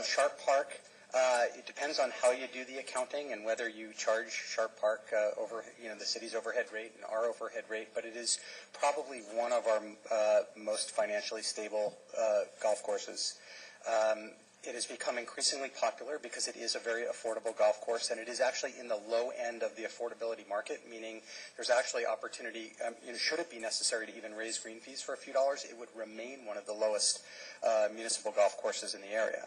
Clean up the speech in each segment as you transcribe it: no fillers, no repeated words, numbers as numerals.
Sharp Park, it depends on how you do the accounting and whether you charge Sharp Park over, the city's overhead rate and our overhead rate, but it is probably one of our most financially stable golf courses. It has become increasingly popular because it is a very affordable golf course, and it is actually in the low end of the affordability market, meaning there's actually opportunity, should it be necessary to even raise green fees for a few dollars, it would remain one of the lowest municipal golf courses in the area.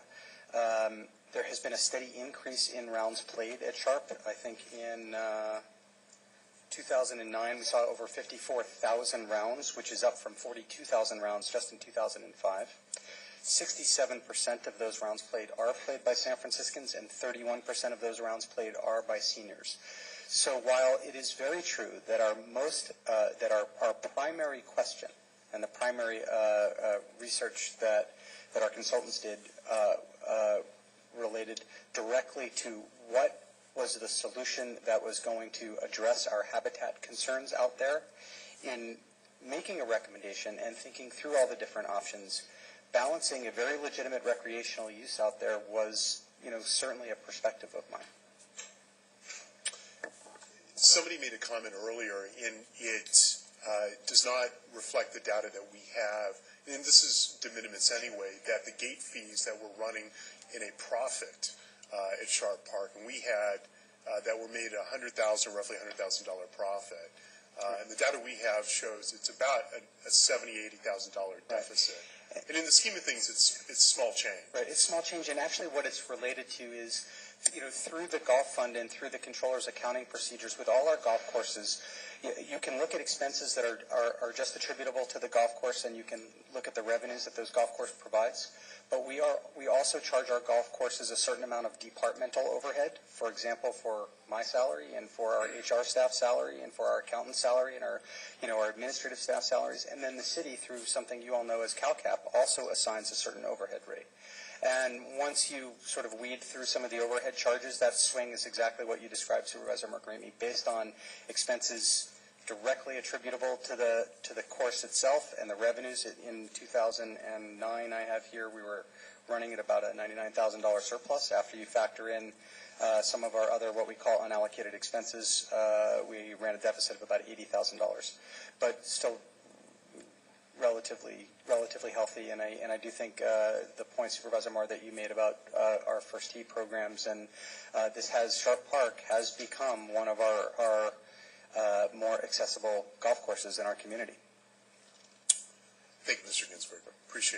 There has been a steady increase in rounds played at Sharp. I think in 2009 we saw over 54,000 rounds, which is up from 42,000 rounds just in 2005. 67% of those rounds played are played by San Franciscans, and 31% of those rounds played are by seniors. So while it is very true that our primary question and the primary research that our consultants did related directly to what was the solution that was going to address our habitat concerns out there, in making a recommendation and thinking through all the different options, balancing a very legitimate recreational use out there was, certainly a perspective of mine. Somebody made a comment earlier, and it does not reflect the data that we have, and this is de minimis anyway, that the gate fees that were running in a profit at Sharp Park, and we had that were made roughly $100,000 profit. And the data we have shows it's about a $70,000, $80,000 deficit. Right. And in the scheme of things, it's small change. Right, it's small change, and actually what it's related to is, through the golf fund and through the controller's accounting procedures with all our golf courses, you can look at expenses that are just attributable to the golf course, and you can look at the revenues that those golf course provides. But we also charge our golf courses a certain amount of departmental overhead. For example, for my salary and for our HR staff salary and for our accountant salary and our administrative staff salaries. And then the city, through something you all know as CalCap, also assigns a certain overhead rate. And once you sort of weed through some of the overhead charges, that swing is exactly what you described, Supervisor Margarimi, based on expenses directly attributable to the course itself and the revenues. In 2009, I have here, we were running at about a $99,000 surplus. After you factor in some of our other what we call unallocated expenses, we ran a deficit of about $80,000, but still relatively healthy. And I do think the point, Supervisor Moore, that you made about our first tee programs, and Sharp Park has become one of our more accessible golf courses in our community. Thank you, Mr. Ginsburg. Appreciate it.